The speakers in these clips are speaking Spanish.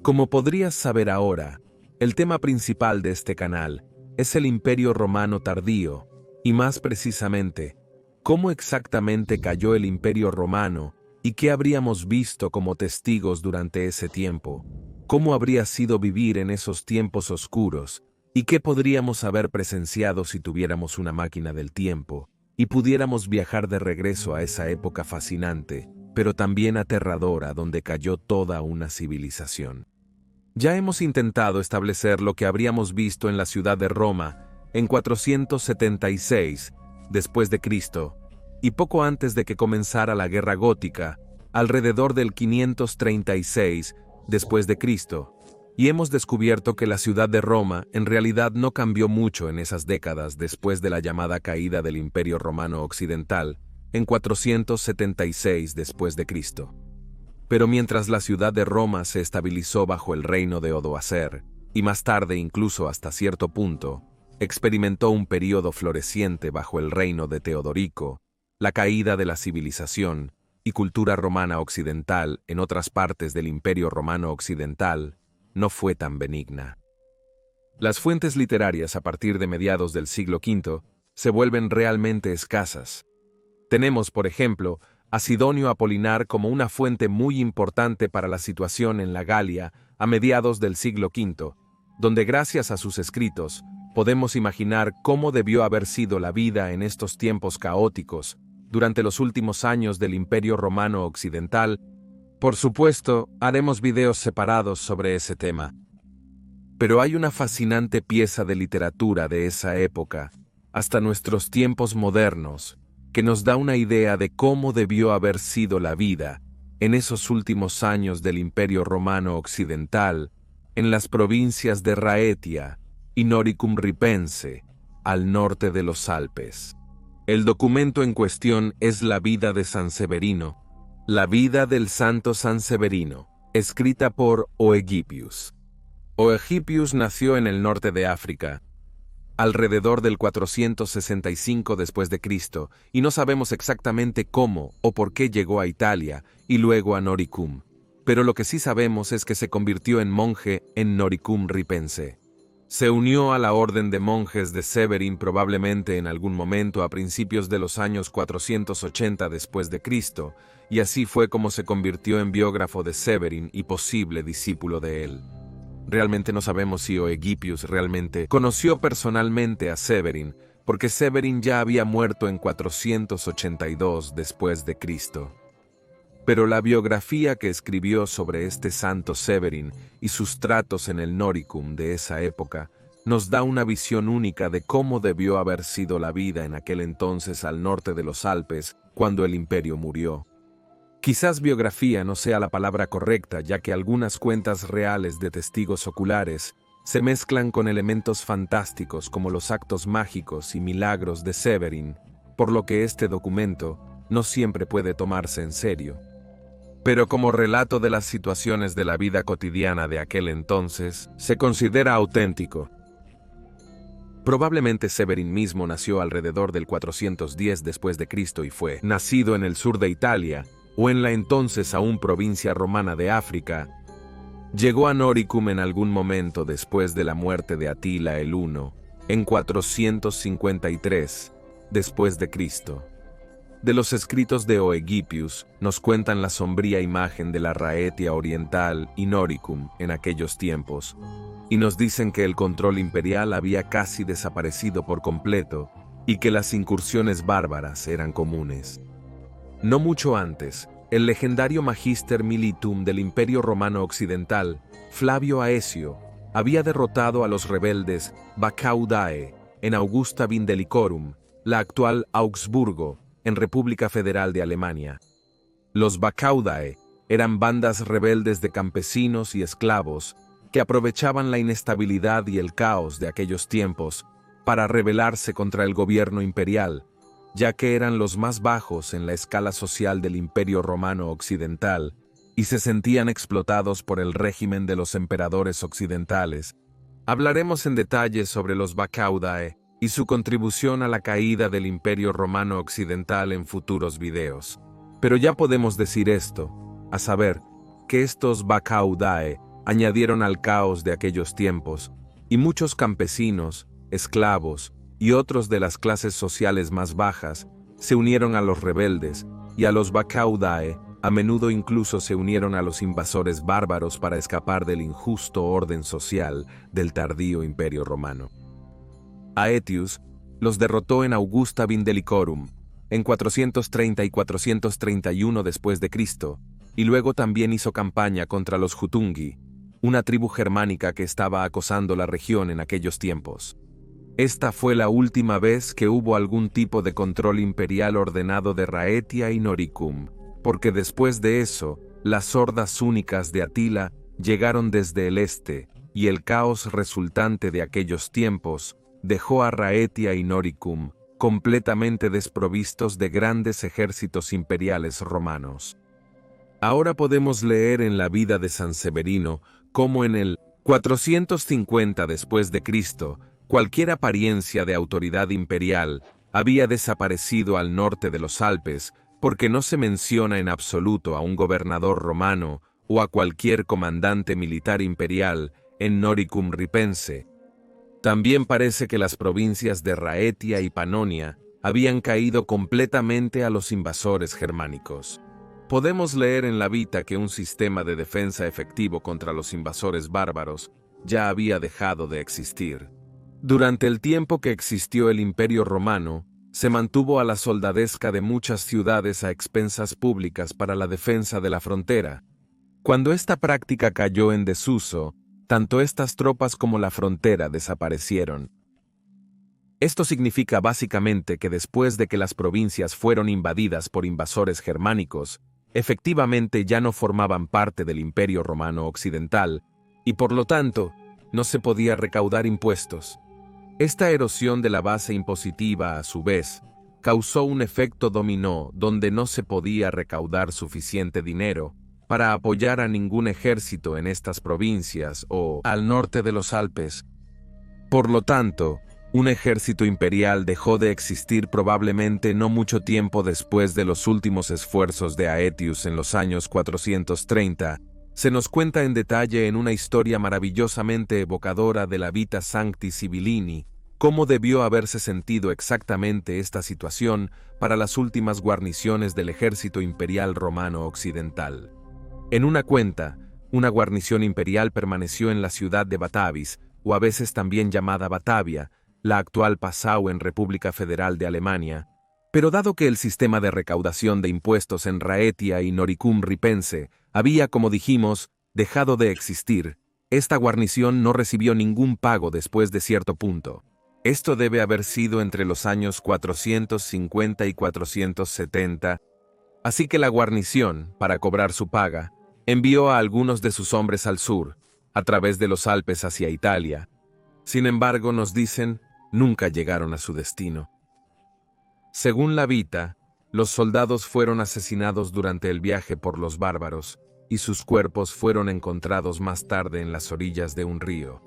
Como podrías saber ahora, el tema principal de este canal es el Imperio Romano tardío, y más precisamente, cómo exactamente cayó el Imperio Romano y qué habríamos visto como testigos durante ese tiempo, cómo habría sido vivir en esos tiempos oscuros y qué podríamos haber presenciado si tuviéramos una máquina del tiempo y pudiéramos viajar de regreso a esa época fascinante, pero también aterradora donde cayó toda una civilización. Ya hemos intentado establecer lo que habríamos visto en la ciudad de Roma en 476 después de Cristo y poco antes de que comenzara la Guerra Gótica, alrededor del 536 después de Cristo, y hemos descubierto que la ciudad de Roma en realidad no cambió mucho en esas décadas después de la llamada caída del Imperio Romano Occidental en 476 después de Cristo. Pero mientras la ciudad de Roma se estabilizó bajo el reino de Odoacer, y más tarde incluso hasta cierto punto, experimentó un período floreciente bajo el reino de Teodorico, la caída de la civilización y cultura romana occidental en otras partes del Imperio Romano Occidental no fue tan benigna. Las fuentes literarias a partir de mediados del siglo V se vuelven realmente escasas. Tenemos, por ejemplo, a Sidonio Apolinar como una fuente muy importante para la situación en la Galia a mediados del siglo V, donde gracias a sus escritos podemos imaginar cómo debió haber sido la vida en estos tiempos caóticos durante los últimos años del Imperio Romano Occidental. Por supuesto, haremos videos separados sobre ese tema. Pero hay una fascinante pieza de literatura de esa época, hasta nuestros tiempos modernos, que nos da una idea de cómo debió haber sido la vida en esos últimos años del Imperio Romano Occidental, en las provincias de Raetia y Noricum Ripense, al norte de los Alpes. El documento en cuestión es la vida de San Severino, la vida del santo San Severino, escrita por Oegipius. Oegipius nació en el norte de África, alrededor del 465 después de Cristo, y no sabemos exactamente cómo o por qué llegó a Italia y luego a Noricum, pero lo que sí sabemos es que se convirtió en monje en Noricum Ripense. Se unió a la orden de monjes de Severin probablemente en algún momento a principios de los años 480 después de Cristo, y así fue como se convirtió en biógrafo de Severin y posible discípulo de él. Realmente no sabemos si Oegipius realmente conoció personalmente a Severin, porque Severin ya había muerto en 482 después de Cristo. Pero la biografía que escribió sobre este santo Severin y sus tratos en el Noricum de esa época nos da una visión única de cómo debió haber sido la vida en aquel entonces al norte de los Alpes cuando el imperio murió. Quizás biografía no sea la palabra correcta, ya que algunas cuentas reales de testigos oculares se mezclan con elementos fantásticos como los actos mágicos y milagros de Severin, por lo que este documento no siempre puede tomarse en serio. Pero como relato de las situaciones de la vida cotidiana de aquel entonces, se considera auténtico. Probablemente Severin mismo nació alrededor del 410 después de Cristo y fue nacido en el sur de Italia, o en la entonces aún provincia romana de África. Llegó a Noricum en algún momento después de la muerte de Atila el Huno, en 453 después de Cristo. De los escritos de Oegipius nos cuentan la sombría imagen de la Raetia oriental y Noricum en aquellos tiempos, y nos dicen que el control imperial había casi desaparecido por completo y que las incursiones bárbaras eran comunes. No mucho antes, el legendario Magister Militum del Imperio Romano Occidental, Flavio Aesio, había derrotado a los rebeldes Bacaudae en Augusta Vindelicorum, la actual Augsburgo, en República Federal de Alemania. Los Bacaudae eran bandas rebeldes de campesinos y esclavos que aprovechaban la inestabilidad y el caos de aquellos tiempos para rebelarse contra el gobierno imperial, ya que eran los más bajos en la escala social del Imperio Romano Occidental y se sentían explotados por el régimen de los emperadores occidentales. Hablaremos en detalle sobre los Bacaudae y su contribución a la caída del Imperio Romano Occidental en futuros videos. Pero ya podemos decir esto, a saber, que estos Bacaudae añadieron al caos de aquellos tiempos, y muchos campesinos, esclavos y otros de las clases sociales más bajas se unieron a los rebeldes, y a los Bakaudae a menudo incluso se unieron a los invasores bárbaros para escapar del injusto orden social del tardío Imperio Romano. Aetius los derrotó en Augusta Vindelicorum, en 430 y 431 después de Cristo, y luego también hizo campaña contra los Jutungi, una tribu germánica que estaba acosando la región en aquellos tiempos. Esta fue la última vez que hubo algún tipo de control imperial ordenado de Raetia y Noricum, porque después de eso, las hordas únicas de Atila llegaron desde el este, y el caos resultante de aquellos tiempos dejó a Raetia y Noricum completamente desprovistos de grandes ejércitos imperiales romanos. Ahora podemos leer en la vida de San Severino cómo en el 450 después de Cristo, cualquier apariencia de autoridad imperial había desaparecido al norte de los Alpes, porque no se menciona en absoluto a un gobernador romano o a cualquier comandante militar imperial en Noricum Ripense. También parece que las provincias de Raetia y Panonia habían caído completamente a los invasores germánicos. Podemos leer en la Vita que un sistema de defensa efectivo contra los invasores bárbaros ya había dejado de existir. Durante el tiempo que existió el Imperio Romano, se mantuvo a la soldadesca de muchas ciudades a expensas públicas para la defensa de la frontera. Cuando esta práctica cayó en desuso, tanto estas tropas como la frontera desaparecieron. Esto significa básicamente que después de que las provincias fueron invadidas por invasores germánicos, efectivamente ya no formaban parte del Imperio Romano Occidental, y por lo tanto, no se podía recaudar impuestos. Esta erosión de la base impositiva, a su vez, causó un efecto dominó donde no se podía recaudar suficiente dinero para apoyar a ningún ejército en estas provincias o al norte de los Alpes. Por lo tanto, un ejército imperial dejó de existir probablemente no mucho tiempo después de los últimos esfuerzos de Aetius en los años 430. Se nos cuenta en detalle en una historia maravillosamente evocadora de la Vita Sancti Sibilini cómo debió haberse sentido exactamente esta situación para las últimas guarniciones del ejército imperial romano occidental. En una cuenta, una guarnición imperial permaneció en la ciudad de Batavis, o a veces también llamada Batavia, la actual Passau en República Federal de Alemania, pero dado que el sistema de recaudación de impuestos en Raetia y Noricum Ripense había, como dijimos, dejado de existir, esta guarnición no recibió ningún pago después de cierto punto. Esto debe haber sido entre los años 450 y 470, así que la guarnición, para cobrar su paga, envió a algunos de sus hombres al sur, a través de los Alpes hacia Italia. Sin embargo, nos dicen, nunca llegaron a su destino. Según la Vita, los soldados fueron asesinados durante el viaje por los bárbaros, y sus cuerpos fueron encontrados más tarde en las orillas de un río.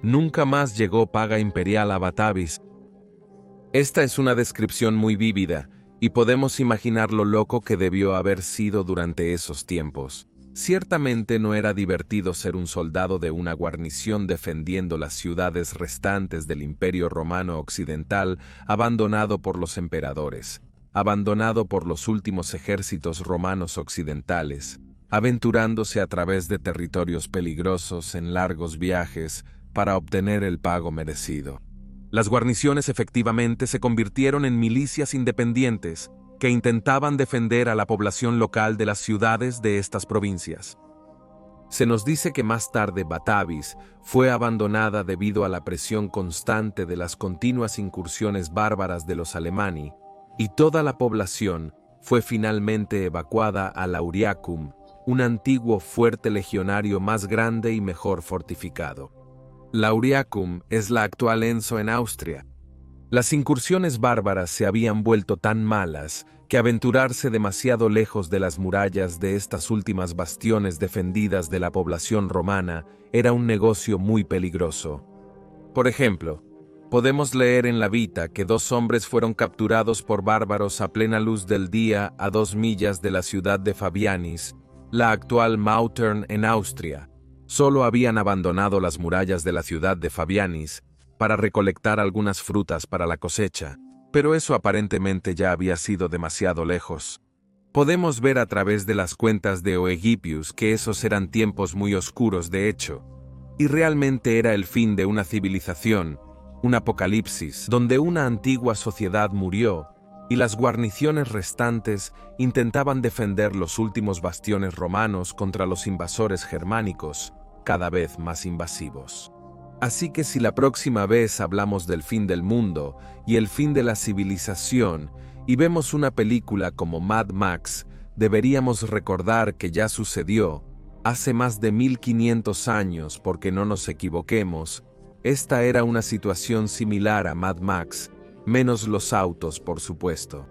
Nunca más llegó paga imperial a Batavis. Esta es una descripción muy vívida, y podemos imaginar lo loco que debió haber sido durante esos tiempos. Ciertamente no era divertido ser un soldado de una guarnición defendiendo las ciudades restantes del Imperio Romano Occidental abandonado por los emperadores, abandonado por los últimos ejércitos romanos occidentales, aventurándose a través de territorios peligrosos en largos viajes para obtener el pago merecido. Las guarniciones efectivamente se convirtieron en milicias independientes que intentaban defender a la población local de las ciudades de estas provincias. Se nos dice que más tarde Batavis fue abandonada debido a la presión constante de las continuas incursiones bárbaras de los Alemanni, y toda la población fue finalmente evacuada a Lauriacum, un antiguo fuerte legionario más grande y mejor fortificado. Lauriacum es la actual Enso en Austria. Las incursiones bárbaras se habían vuelto tan malas que aventurarse demasiado lejos de las murallas de estas últimas bastiones defendidas de la población romana era un negocio muy peligroso. Por ejemplo, podemos leer en la Vita que 2 hombres fueron capturados por bárbaros a plena luz del día a 2 millas de la ciudad de Fabianis, la actual Mautern en Austria. Solo habían abandonado las murallas de la ciudad de Fabianis para recolectar algunas frutas para la cosecha, pero eso aparentemente ya había sido demasiado lejos. Podemos ver a través de las cuentas de Oegipius que esos eran tiempos muy oscuros de hecho, y realmente era el fin de una civilización, un apocalipsis, donde una antigua sociedad murió y las guarniciones restantes intentaban defender los últimos bastiones romanos contra los invasores germánicos, cada vez más invasivos. Así que si la próxima vez hablamos del fin del mundo y el fin de la civilización y vemos una película como Mad Max, deberíamos recordar que ya sucedió hace más de 1500 años, porque no nos equivoquemos, esta era una situación similar a Mad Max, menos los autos, por supuesto.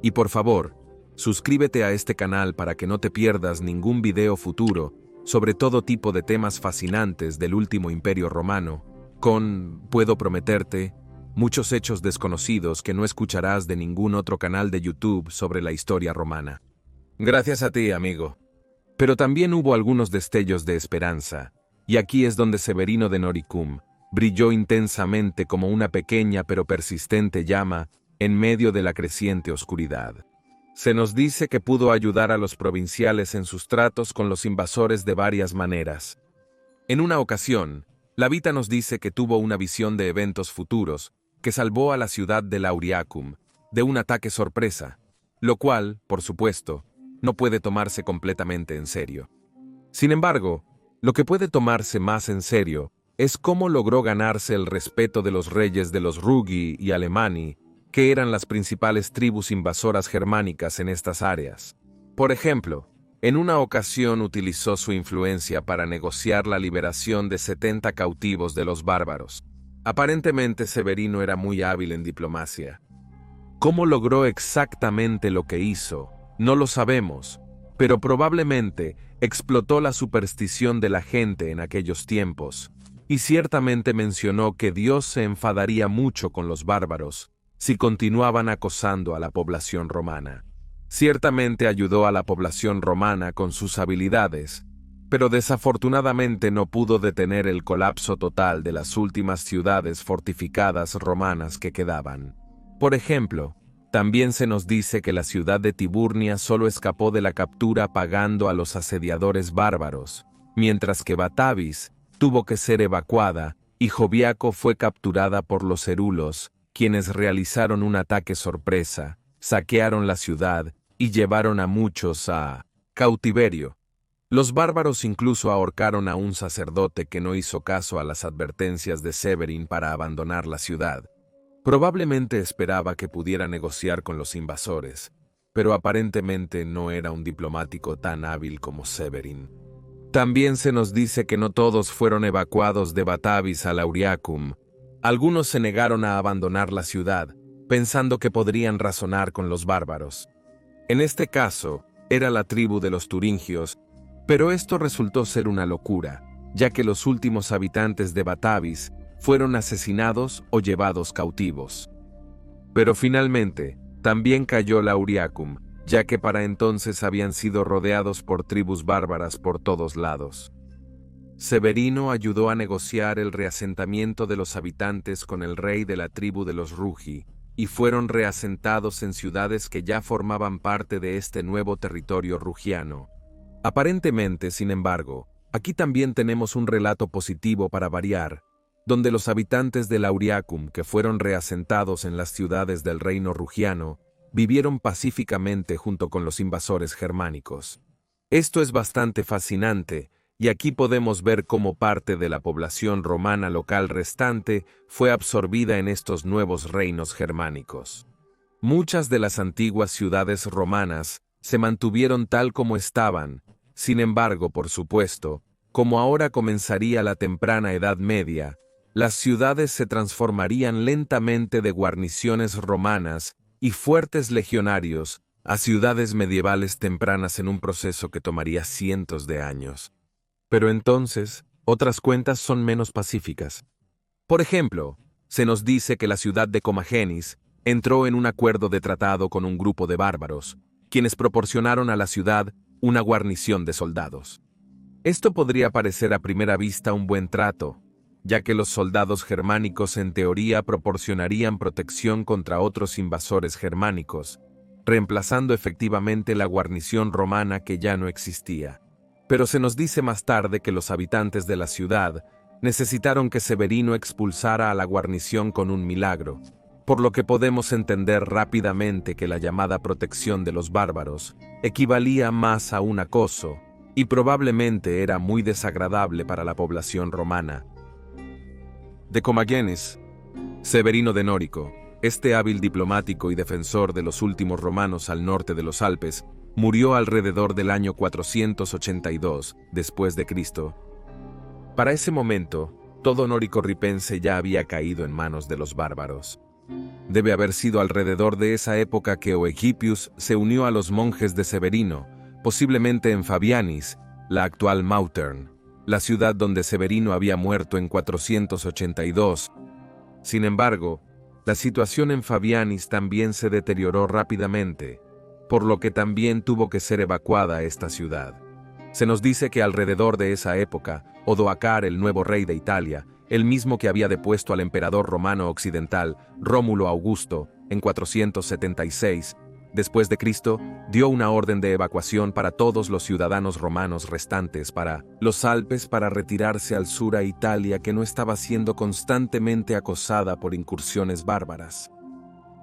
Y por favor, suscríbete a este canal para que no te pierdas ningún video futuro sobre todo tipo de temas fascinantes del último imperio romano, con, puedo prometerte, muchos hechos desconocidos que no escucharás de ningún otro canal de YouTube sobre la historia romana. Gracias a ti, amigo. Pero también hubo algunos destellos de esperanza, y aquí es donde Severino de Noricum brilló intensamente como una pequeña pero persistente llama en medio de la creciente oscuridad. Se nos dice que pudo ayudar a los provinciales en sus tratos con los invasores de varias maneras. En una ocasión, la Vita nos dice que tuvo una visión de eventos futuros que salvó a la ciudad de Lauriacum de un ataque sorpresa, lo cual, por supuesto, no puede tomarse completamente en serio. Sin embargo, lo que puede tomarse más en serio es cómo logró ganarse el respeto de los reyes de los Rugi y Alemanni, que eran las principales tribus invasoras germánicas en estas áreas. Por ejemplo, en una ocasión utilizó su influencia para negociar la liberación de 70 cautivos de los bárbaros. Aparentemente Severino era muy hábil en diplomacia. ¿Cómo logró exactamente lo que hizo? No lo sabemos, pero probablemente explotó la superstición de la gente en aquellos tiempos, y ciertamente mencionó que Dios se enfadaría mucho con los bárbaros si continuaban acosando a la población romana. Ciertamente ayudó a la población romana con sus habilidades, pero desafortunadamente no pudo detener el colapso total de las últimas ciudades fortificadas romanas que quedaban. Por ejemplo, también se nos dice que la ciudad de Tiburnia solo escapó de la captura pagando a los asediadores bárbaros, mientras que Batavis tuvo que ser evacuada y Joviaco fue capturada por los herulos, quienes realizaron un ataque sorpresa, saquearon la ciudad y llevaron a muchos a cautiverio. Los bárbaros incluso ahorcaron a un sacerdote que no hizo caso a las advertencias de Severin para abandonar la ciudad. Probablemente esperaba que pudiera negociar con los invasores, pero aparentemente no era un diplomático tan hábil como Severin. También se nos dice que no todos fueron evacuados de Batavis a Lauriacum. Algunos se negaron a abandonar la ciudad, pensando que podrían razonar con los bárbaros. En este caso, era la tribu de los turingios, pero esto resultó ser una locura, ya que los últimos habitantes de Batavis fueron asesinados o llevados cautivos. Pero finalmente, también cayó Lauriacum, ya que para entonces habían sido rodeados por tribus bárbaras por todos lados. Severino ayudó a negociar el reasentamiento de los habitantes con el rey de la tribu de los Rugi, y fueron reasentados en ciudades que ya formaban parte de este nuevo territorio rugiano. Aparentemente, sin embargo, aquí también tenemos un relato positivo para variar, donde los habitantes de Lauriacum, que fueron reasentados en las ciudades del reino rugiano, vivieron pacíficamente junto con los invasores germánicos. Esto es bastante fascinante, y aquí podemos ver cómo parte de la población romana local restante fue absorbida en estos nuevos reinos germánicos. Muchas de las antiguas ciudades romanas se mantuvieron tal como estaban, sin embargo, por supuesto, como ahora comenzaría la temprana Edad Media, las ciudades se transformarían lentamente de guarniciones romanas y fuertes legionarios a ciudades medievales tempranas en un proceso que tomaría cientos de años. Pero entonces, otras cuentas son menos pacíficas. Por ejemplo, se nos dice que la ciudad de Comagenis entró en un acuerdo de tratado con un grupo de bárbaros, quienes proporcionaron a la ciudad una guarnición de soldados. Esto podría parecer a primera vista un buen trato, ya que los soldados germánicos en teoría proporcionarían protección contra otros invasores germánicos, reemplazando efectivamente la guarnición romana que ya no existía. Pero se nos dice más tarde que los habitantes de la ciudad necesitaron que Severino expulsara a la guarnición con un milagro, por lo que podemos entender rápidamente que la llamada protección de los bárbaros equivalía más a un acoso y probablemente era muy desagradable para la población romana. De Comagenes, Severino de Nórico, este hábil diplomático y defensor de los últimos romanos al norte de los Alpes, murió alrededor del año 482 después de Cristo. Para ese momento, todo Nórico ripense ya había caído en manos de los bárbaros. Debe haber sido alrededor de esa época que Oegipius se unió a los monjes de Severino, posiblemente en Fabianis, la actual Mautern, la ciudad donde Severino había muerto en 482. Sin embargo, la situación en Fabianis también se deterioró rápidamente, por lo que también tuvo que ser evacuada esta ciudad. Se nos dice que alrededor de esa época, Odoacar, el nuevo rey de Italia, el mismo que había depuesto al emperador romano occidental, Rómulo Augusto, en 476, después de Cristo, dio una orden de evacuación para todos los ciudadanos romanos restantes para los Alpes para retirarse al sur a Italia, que no estaba siendo constantemente acosada por incursiones bárbaras.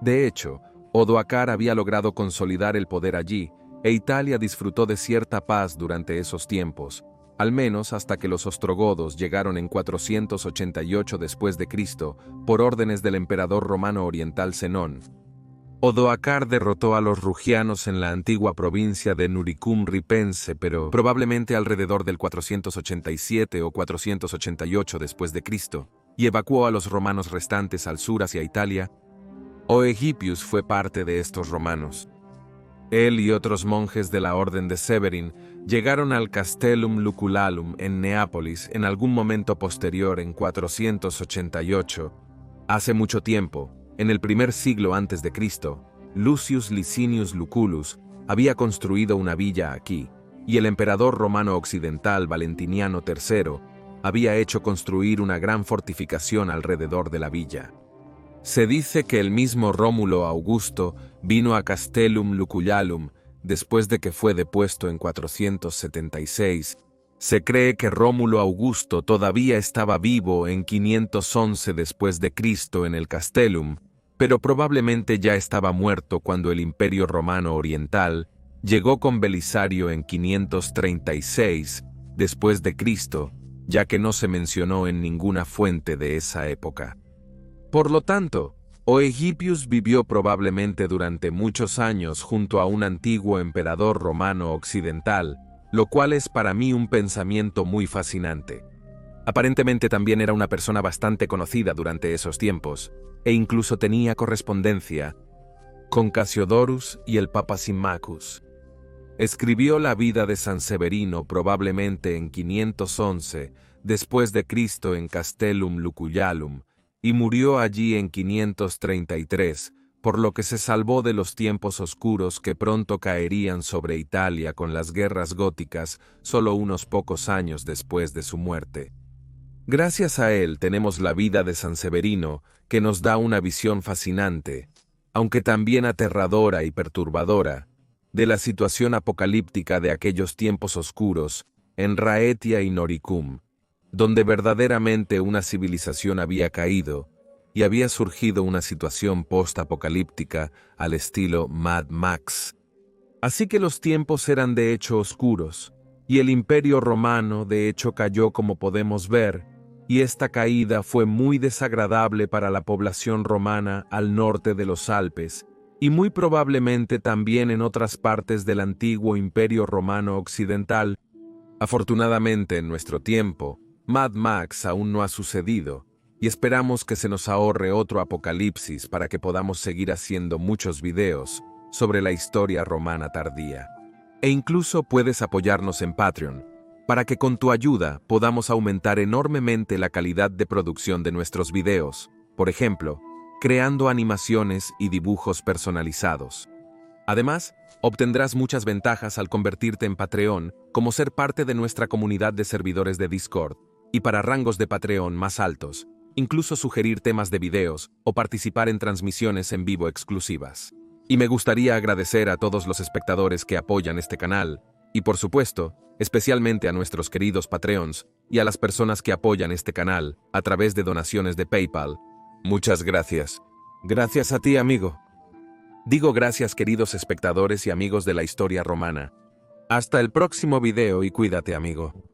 De hecho, Odoacar había logrado consolidar el poder allí, e Italia disfrutó de cierta paz durante esos tiempos, al menos hasta que los ostrogodos llegaron en 488 después de Cristo, por órdenes del emperador romano oriental Zenón. Odoacar derrotó a los rugianos en la antigua provincia de Noricum ripense, pero probablemente alrededor del 487 o 488 después de Cristo, y evacuó a los romanos restantes al sur hacia Italia. Oegipius fue parte de estos romanos. Él y otros monjes de la orden de Severin llegaron al Castellum Lucullalum en Neápolis en algún momento posterior en 488. Hace mucho tiempo, en el primer siglo antes de Cristo, Lucius Licinius Lucullus había construido una villa aquí, y el emperador romano occidental Valentiniano III había hecho construir una gran fortificación alrededor de la villa. Se dice que el mismo Rómulo Augusto vino a Castellum Lucullalum después de que fue depuesto en 476. Se cree que Rómulo Augusto todavía estaba vivo en 511 después de Cristo en el Castellum, pero probablemente ya estaba muerto cuando el Imperio Romano Oriental llegó con Belisario en 536 después de Cristo, ya que no se mencionó en ninguna fuente de esa época. Por lo tanto, Oegipius vivió probablemente durante muchos años junto a un antiguo emperador romano occidental, lo cual es para mí un pensamiento muy fascinante. Aparentemente también era una persona bastante conocida durante esos tiempos, e incluso tenía correspondencia con Casiodorus y el Papa Symmachus. Escribió la vida de San Severino probablemente en 511 después de Cristo en Castellum Lucullalum, y murió allí en 533, por lo que se salvó de los tiempos oscuros que pronto caerían sobre Italia con las guerras góticas solo unos pocos años después de su muerte. Gracias a él tenemos la vida de San Severino, que nos da una visión fascinante, aunque también aterradora y perturbadora, de la situación apocalíptica de aquellos tiempos oscuros en Raetia y Noricum, donde verdaderamente una civilización había caído y había surgido una situación post-apocalíptica al estilo Mad Max. Así que los tiempos eran de hecho oscuros, y el Imperio Romano de hecho cayó como podemos ver, y esta caída fue muy desagradable para la población romana al norte de los Alpes, y muy probablemente también en otras partes del antiguo Imperio Romano Occidental. Afortunadamente en nuestro tiempo, Mad Max aún no ha sucedido, y esperamos que se nos ahorre otro apocalipsis para que podamos seguir haciendo muchos videos sobre la historia romana tardía. E incluso puedes apoyarnos en Patreon, para que con tu ayuda podamos aumentar enormemente la calidad de producción de nuestros videos, por ejemplo, creando animaciones y dibujos personalizados. Además, obtendrás muchas ventajas al convertirte en Patreon, como ser parte de nuestra comunidad de servidores de Discord, y para rangos de Patreon más altos, incluso sugerir temas de videos o participar en transmisiones en vivo exclusivas. Y me gustaría agradecer a todos los espectadores que apoyan este canal, y por supuesto, especialmente a nuestros queridos Patreons y a las personas que apoyan este canal a través de donaciones de PayPal. Muchas gracias. Gracias a ti, amigo. Digo gracias, queridos espectadores y amigos de la historia romana. Hasta el próximo video y cuídate, amigo.